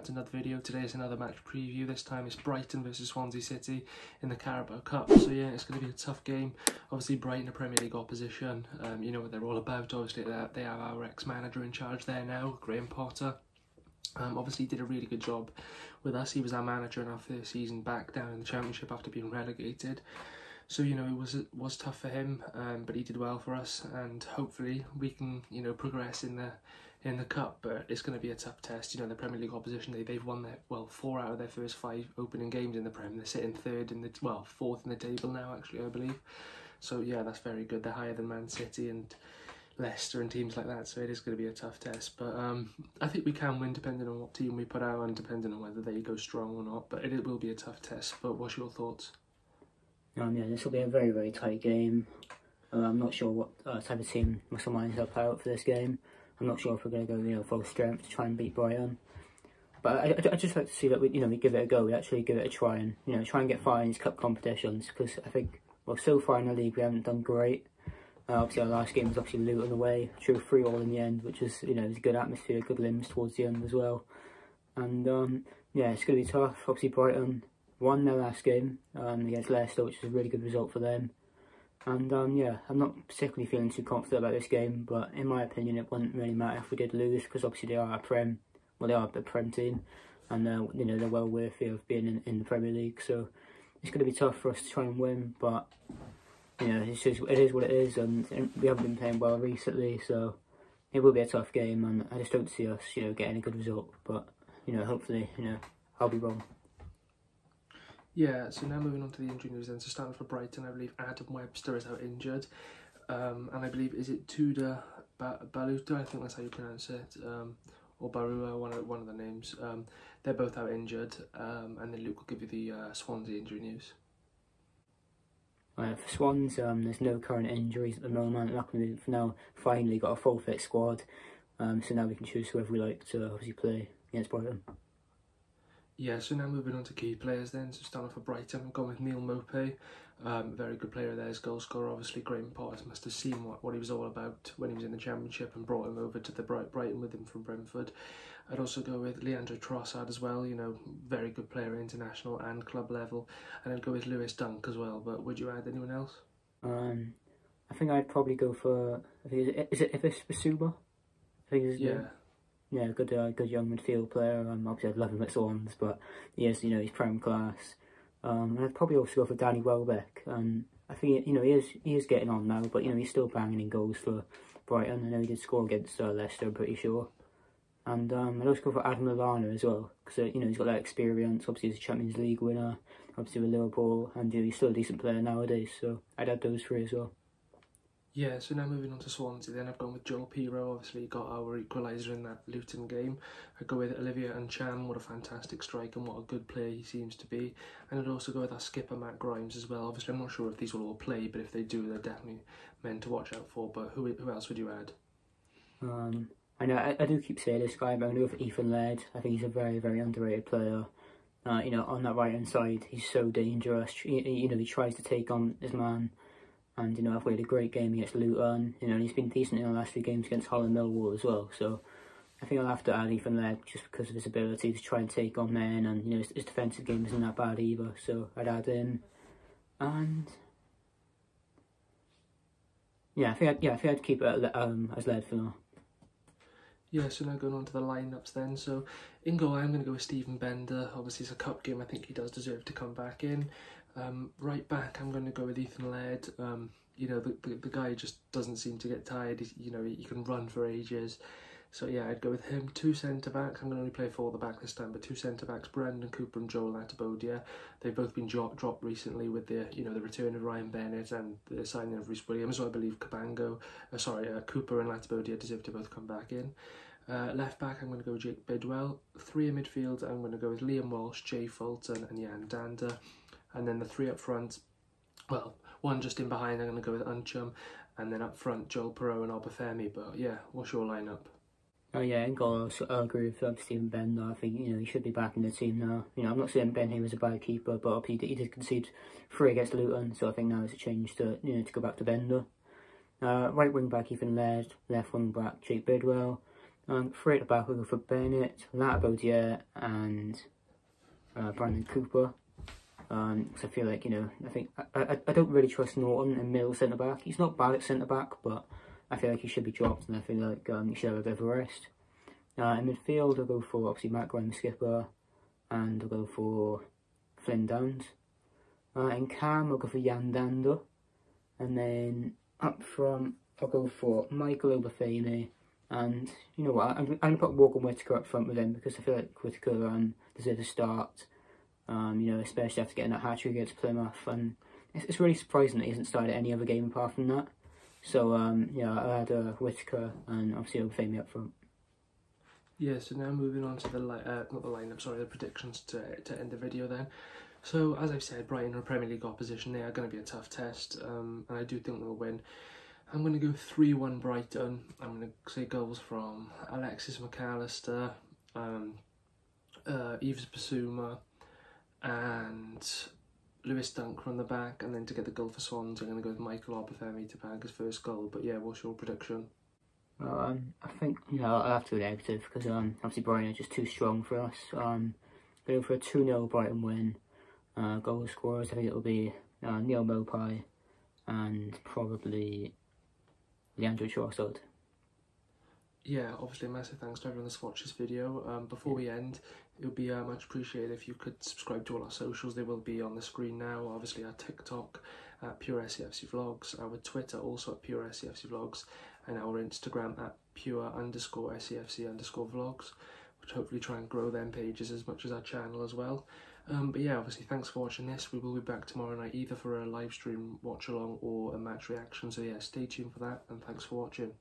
back to another video. Today is another match preview. This time it's Brighton versus Swansea City in the Carabao Cup. So yeah, it's going to be a tough game. Obviously Brighton are Premier League opposition. You know what they're all about. Obviously they have our ex-manager in charge there now, Graham Potter. Obviously he did a really good job with us. He was our manager in our first season back down in the Championship after being relegated. So, you know, it was tough for him, but he did well for us, and hopefully we can, you know, progress in the cup. But it's going to be a tough test. You know, the Premier League opposition, they've won their 4 out of their first 5 opening games in the Prem. They're sitting fourth in the table now, actually, I believe. So yeah, that's very good. They're higher than Man City and Leicester and teams like that. So it is going to be a tough test. But I think we can win depending on what team we put out and depending on whether they go strong or not. But it will be a tough test. But what's your thoughts? Yeah, this will be a very, very tight game. I'm not sure what type of team Muscle Minds will play out for this game. I'm not sure if we're going to go, you know, full strength to try and beat Brighton. But I just like to see that we give it a go. We actually give it a try and, you know, try and get far in these cup competitions, because I think, well, so far in the league we haven't done great. Obviously our last game was obviously Luton away, drew 3-3 in the end, which was, you know, it was a good atmosphere, good limbs towards the end as well. And yeah, it's going to be tough. Obviously Brighton won their last game against Leicester, which is a really good result for them. And yeah, I'm not particularly feeling too confident about this game, but in my opinion it wouldn't really matter if we did lose, because obviously they are a Prem, well, they are a Prem team, and you know, they're well worthy of being in the Premier League. So it's going to be tough for us to try and win, but you know, it is what it is, and we haven't been playing well recently, so it will be a tough game, and I just don't see us, you know, getting a good result. But you know, hopefully, you know, I'll be wrong. Yeah, so now moving on to the injury news then. So starting for Brighton, I believe Adam Webster is out injured. And I believe, is it Tudor Baluta? I think that's how you pronounce it. Or Barua, one of the names. They're both out injured. And then Luke will give you the Swansea injury news. For Swans, there's no current injuries at the moment. Luckily, we've now finally got a full fit squad. So now we can choose whoever we like to obviously play against Brighton. Yeah, so now moving on to key players then. So starting for Brighton, I'm going with Neil Maupay. Very good player there, his goal scorer. Obviously, Graham Potter must have seen what he was all about when he was in the Championship and brought him over to the Brighton with him from Brentford. I'd also go with Leandro Trossard as well, you know, very good player at international and club level. And I'd go with Lewis Dunk as well, but would you add anyone else? I think I'd probably go for, is it Basuba? I think it's yeah, good young midfield player. Obviously I'd love him at Swans, but he is, you know, he's prime class. And I'd probably also go for Danny Welbeck. I think, you know, he is getting on now, but you know, he's still banging in goals for Brighton. I know he did score against Leicester, I'm pretty sure. And I'd also go for Adam Lallana as well, because you know, he's got that experience. Obviously he's a Champions League winner, obviously with Liverpool, and you know, he's still a decent player nowadays. So I'd add those 3 as well. Yeah, so now moving on to Swansea, then I've gone with Joel Pirro. Obviously he got our equaliser in that Luton game. I'd go with Olivier Ntcham. What a fantastic strike and what a good player he seems to be. And I'd also go with our skipper Matt Grimes as well. Obviously I'm not sure if these will all play, but if they do, they're definitely men to watch out for. But who else would you add? I know I do keep saying this guy, but I'm going to go for Ethan Laird. I think he's a very, very underrated player. You know, on that right hand side, he's so dangerous. You know, he tries to take on his man. And, you know, I've played a great game against Luton, you know, and he's been decent in the last few games against Hull and Millwall as well. So I think I'll have to add Ethan Laird just because of his ability to try and take on men, and, you know, his defensive game isn't that bad either. So I'd add him. And yeah, I think I'd keep it as Laird for now. Yeah, so now going on to the lineups then. So in goal, I'm going to go with Stephen Bender. Obviously, it's a cup game. I think he does deserve to come back in. Right back, I'm going to go with Ethan Laird. You know, the guy just doesn't seem to get tired. You know, he can run for ages. So yeah, I'd go with him. 2 centre-backs. I'm going to only play 4 at the back this time, but 2 centre-backs, Brandon Cooper and Joel Latibodia. They've both been dropped recently with the, you know, the return of Ryan Bennett and the signing of Rhys Williams. So I believe Cooper and Latibodia deserve to both come back in. Left back, I'm going to go with Jake Bidwell. 3 in midfield, I'm going to go with Liam Walsh, Jay Fulton and Jan Danda. And then the 3 up front, well, 1 just in behind, I'm going to go with Ntcham. And then up front, Joel Pirro and Obafemi. But yeah, what's your lineup? Oh yeah, in goal, I agree with Stephen Bender. I think, you know, he should be back in the team now. You know, I'm not saying Ben here was a bad keeper, but obviously he did concede 3 against Luton, so I think now it's a change to, you know, to go back to Bender. Right wing back, Ethan Laird. Left wing back, Jake Bidwell. Three at the back, we'll go for Bennett, Latibodier and Brandon Cooper. Because I feel like, you know, I don't really trust Norton and Mill centre back. He's not bad at centre back, but I feel like he should be dropped, and I feel like he should have a bit of a rest. In midfield, I'll go for obviously Matt Graham, the skipper, and I'll go for Flynn Downs. In Cam, I'll go for Jan Dander, and then up front, I'll go for Michael Obafemi. And you know what, I'm going to put Morgan Whittaker up front with him, because I feel like Whittaker deserves a start. You know, especially after getting that hat-trick against Plymouth, and it's really surprising that he hasn't started any other game apart from that. So, yeah, I had Whittaker and obviously Obafemi up front. Yeah, so now moving on to the the predictions to end the video then. So, as I've said, Brighton are a Premier League opposition. They are going to be a tough test, and I do think they'll win. I'm going to go 3-1 Brighton. I'm going to say goals from Alexis McAllister, Yves Bissouma, and Lewis Dunk from the back, and then to get the goal for Swans, I'm going to go with Michael Obafemi to bag his first goal. But yeah, what's your prediction? I think, you know, I'll have to go negative, because obviously Brighton are just too strong for us. Going for a 2-0 Brighton win. Goal scorers, I think it'll be Neil Mopai and probably Leandro Trossard. Yeah, obviously a massive thanks to everyone that's watched this video. Before we end, it would be much appreciated if you could subscribe to all our socials. They will be on the screen now. Obviously our TikTok at Pure SCFC Vlogs, our Twitter also at Pure SCFC Vlogs, and our Instagram at Pure_SCFC_Vlogs, which hopefully try and grow them pages as much as our channel as well. But yeah, obviously thanks for watching this. We will be back tomorrow night either for a live stream watch along or a match reaction. So yeah, stay tuned for that, and thanks for watching.